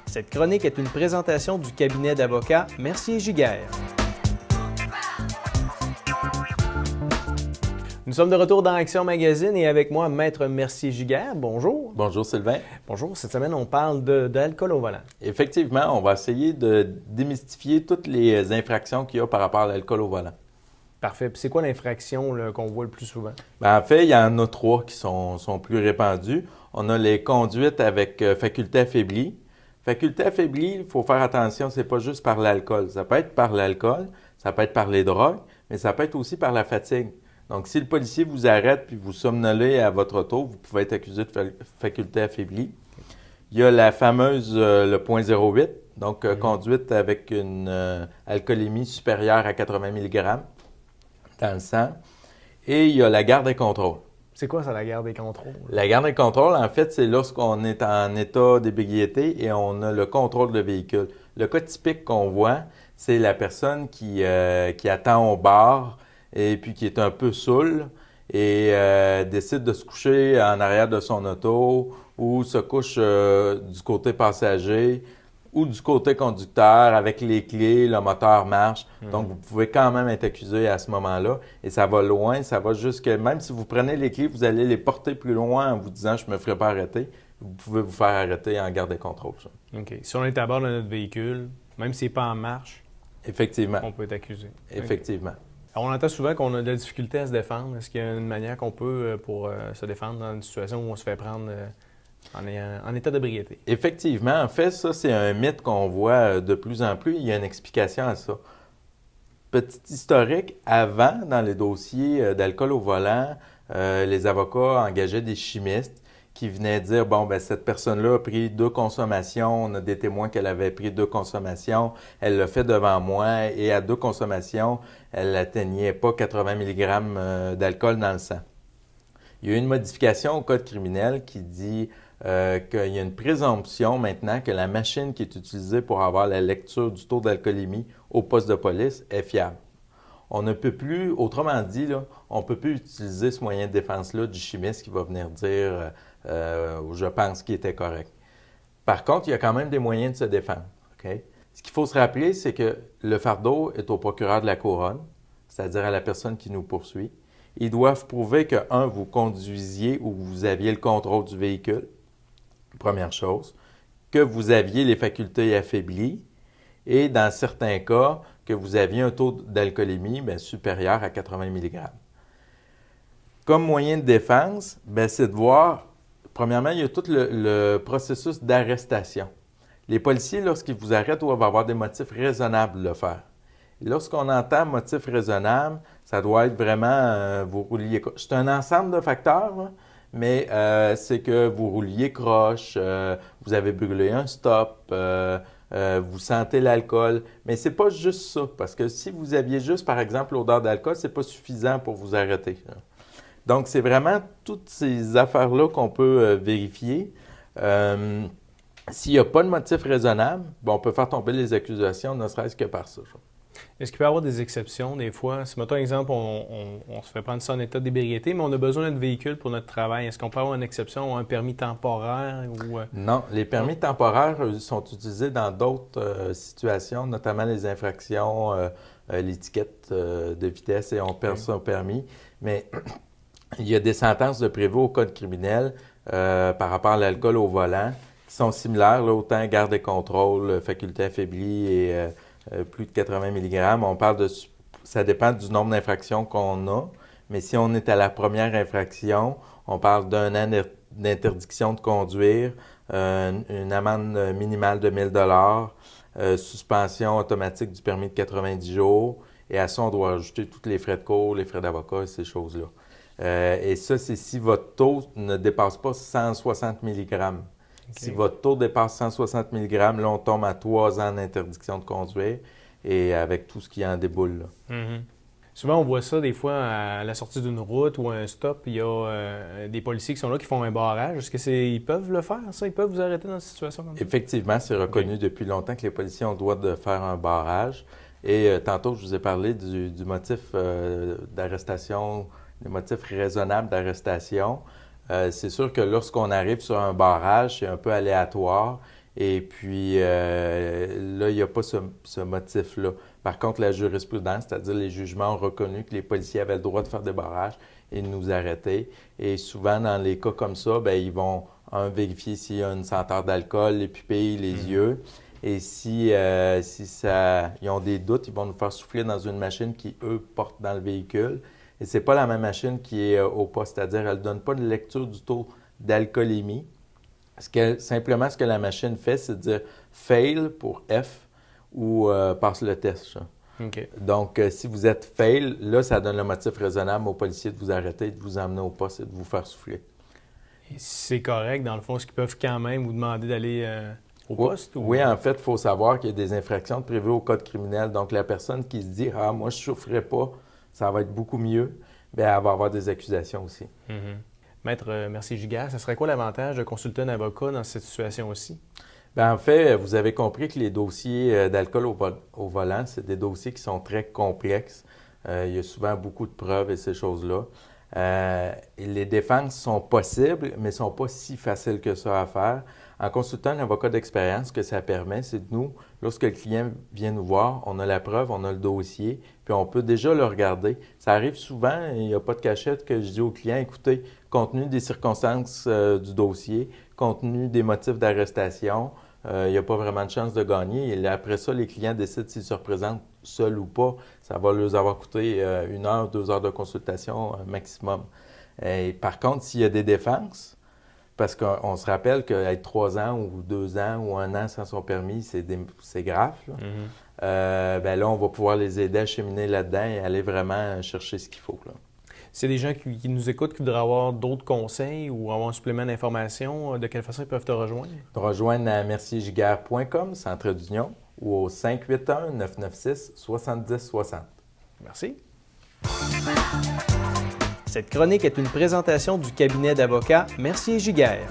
Cette chronique est une présentation du cabinet d'avocats Mercier-Giguère. Nous sommes de retour dans Action Magazine et avec moi, Maître Mercier-Giguère. Bonjour. Bonjour Sylvain. Bonjour. Cette semaine, on parle d'alcool au volant. Effectivement, on va essayer de démystifier toutes les infractions qu'il y a par rapport à l'alcool au volant. Parfait. Puis c'est quoi l'infraction là, qu'on voit le plus souvent? En fait, il y en a trois qui sont plus répandues. On a les conduites avec faculté affaiblie. Faculté affaiblie, il faut faire attention, c'est pas juste par l'alcool. Ça peut être par l'alcool, ça peut être par les drogues, mais ça peut être aussi par la fatigue. Donc, si le policier vous arrête puis vous somnolez à votre auto, vous pouvez être accusé de faculté affaiblie. Il y a la fameuse le 0.08, donc conduite avec une alcoolémie supérieure à 80 mg dans le sang. Et il y a la garde et contrôle. C'est quoi ça, la garde et contrôle? La garde et contrôle, en fait, c'est lorsqu'on est en état d'ébriété et on a le contrôle de véhicule. Le cas typique qu'on voit, c'est la personne qui attend au bar et puis qui est un peu saoul et décide de se coucher en arrière de son auto ou se couche du côté passager ou du côté conducteur avec les clés, le moteur marche. Donc, vous pouvez quand même être accusé à ce moment-là. Et ça va loin, ça va jusque... Même si vous prenez les clés, vous allez les porter plus loin en vous disant « je me ferai pas arrêter », vous pouvez vous faire arrêter en garde et contrôle. Ça. OK. Si on est à bord de notre véhicule, même s'il n'est pas en marche, effectivement, on peut être accusé. Effectivement. Okay. Alors, on entend souvent qu'on a de la difficulté à se défendre. Est-ce qu'il y a une manière qu'on peut pour se défendre dans une situation où on se fait prendre en état d'ébriété? Effectivement. En fait, ça, c'est un mythe qu'on voit de plus en plus. Il y a une explication à ça. Petit historique, avant, dans les dossiers d'alcool au volant, les avocats engageaient des chimistes qui venaient dire, bon, ben cette personne-là a pris 2 consommations, on a des témoins qu'elle avait pris 2 consommations, elle l'a fait devant moi et à 2 consommations, elle n'atteignait pas 80 mg d'alcool dans le sang. Il y a eu une modification au code criminel qui dit qu'il y a une présomption maintenant que la machine qui est utilisée pour avoir la lecture du taux d'alcoolémie au poste de police est fiable. On ne peut plus, autrement dit, là, on ne peut plus utiliser ce moyen de défense-là du chimiste qui va venir dire je pense qu'il était correct. Par contre, il y a quand même des moyens de se défendre. Okay? Ce qu'il faut se rappeler, c'est que le fardeau est au procureur de la couronne, c'est-à-dire à la personne qui nous poursuit. Ils doivent prouver que, un, vous conduisiez ou vous aviez le contrôle du véhicule, première chose, que vous aviez les facultés affaiblies et, dans certains cas, que vous aviez un taux d'alcoolémie supérieur à 80 mg. Comme moyen de défense, c'est de voir, premièrement, il y a tout le processus d'arrestation. Les policiers, lorsqu'ils vous arrêtent, doivent avoir des motifs raisonnables de le faire. Lorsqu'on entend motif raisonnable, ça doit être vraiment vous rouliez croche. C'est un ensemble de facteurs, là, mais c'est que vous rouliez croche, vous avez brûlé un stop, vous sentez l'alcool. Mais c'est pas juste ça, parce que si vous aviez juste, par exemple, l'odeur d'alcool, c'est pas suffisant pour vous arrêter. Là. Donc, c'est vraiment toutes ces affaires-là qu'on peut vérifier. S'il n'y a pas de motif raisonnable, on peut faire tomber les accusations, ne serait-ce que par ça. Est-ce qu'il peut y avoir des exceptions des fois? Si, mettons, exemple, on se fait prendre ça en état d'ébriété, mais on a besoin d'un véhicule pour notre travail. Est-ce qu'on peut avoir une exception ou un permis temporaire? Ou, Non, les permis temporaires sont utilisés dans d'autres situations, notamment les infractions, l'étiquette de vitesse et on perd son permis. Mais il y a des sentences de prévu au code criminel par rapport à l'alcool au volant qui sont similaires, là, autant garde et contrôle, faculté affaiblie et plus de 80 mg. On parle de... Ça dépend du nombre d'infractions qu'on a, mais si on est à la première infraction, on parle d'un an d'interdiction de conduire, une amende minimale de 1 000 $, suspension automatique du permis de 90 jours, et à ça, on doit ajouter tous les frais de cours, les frais d'avocat et ces choses-là. Et ça, c'est si votre taux ne dépasse pas 160 mg. Okay. Si votre taux dépasse 160 mg, là, on tombe à 3 ans d'interdiction de conduire et avec tout ce qui en déboule. Là. Mm-hmm. Souvent, on voit ça des fois à la sortie d'une route ou à un stop. Il y a des policiers qui sont là qui font un barrage. Est-ce qu'ils peuvent le faire, ça? Ils peuvent vous arrêter dans une situation comme ça? Effectivement, c'est reconnu depuis longtemps que les policiers ont le droit de faire un barrage. Et tantôt, je vous ai parlé du motif d'arrestation, des motifs raisonnables d'arrestation. C'est sûr que lorsqu'on arrive sur un barrage, c'est un peu aléatoire. Et puis, là, il n'y a pas ce motif-là. Par contre, la jurisprudence, c'est-à-dire les jugements ont reconnu que les policiers avaient le droit de faire des barrages et de nous arrêter. Et souvent, dans les cas comme ça, bien, ils vont, vérifier s'il y a une senteur d'alcool, les pupilles, les yeux. Et si ils ont des doutes, ils vont nous faire souffler dans une machine qui, eux, portent dans le véhicule. Et c'est pas la même machine qui est au poste, c'est-à-dire elle ne donne pas de lecture du taux d'alcoolémie. Simplement, ce que la machine fait, c'est dire « fail » pour F ou « passe le test ». Okay. Donc, si vous êtes « fail », là, ça donne le motif raisonnable aux policiers de vous arrêter, de vous emmener au poste et de vous faire souffler. Et c'est correct, dans le fond, est-ce qu'ils peuvent quand même vous demander d'aller au poste? Oui, en fait, il faut savoir qu'il y a des infractions prévues au code criminel. Donc, la personne qui se dit « Ah, moi, je ne souffrais pas, ça va être beaucoup mieux », bien, elle va avoir des accusations aussi. Maître Mercier-Giguère, ce serait quoi l'avantage de consulter un avocat dans cette situation-ci? Bien, en fait, vous avez compris que les dossiers d'alcool au volant, c'est des dossiers qui sont très complexes. Il y a souvent beaucoup de preuves et ces choses-là. Les défenses sont possibles, mais ne sont pas si faciles que ça à faire. En consultant un avocat d'expérience, ce que ça permet, c'est que nous, lorsque le client vient nous voir, on a la preuve, on a le dossier, puis on peut déjà le regarder. Ça arrive souvent, il n'y a pas de cachette, que je dis au client, écoutez, compte tenu des circonstances du dossier, compte tenu des motifs d'arrestation, il n'y a pas vraiment de chance de gagner. Et après ça, les clients décident s'ils se représentent seuls ou pas. Ça va leur avoir coûté 1 heure, 2 heures de consultation maximum. Et par contre, s'il y a des défenses, parce qu'on se rappelle qu'être 3 ans ou 2 ans ou 1 an sans son permis, c'est grave. Bien là, on va pouvoir les aider à cheminer là-dedans et aller vraiment chercher ce qu'il faut. C'est des gens qui nous écoutent, qui voudraient avoir d'autres conseils ou avoir un supplément d'informations. De quelle façon ils peuvent te rejoindre? Te rejoindre à merciergiguère.com, Centre d'Union, ou au 581-996-7060. Merci. Cette chronique est une présentation du cabinet d'avocats Mercier-Giguère.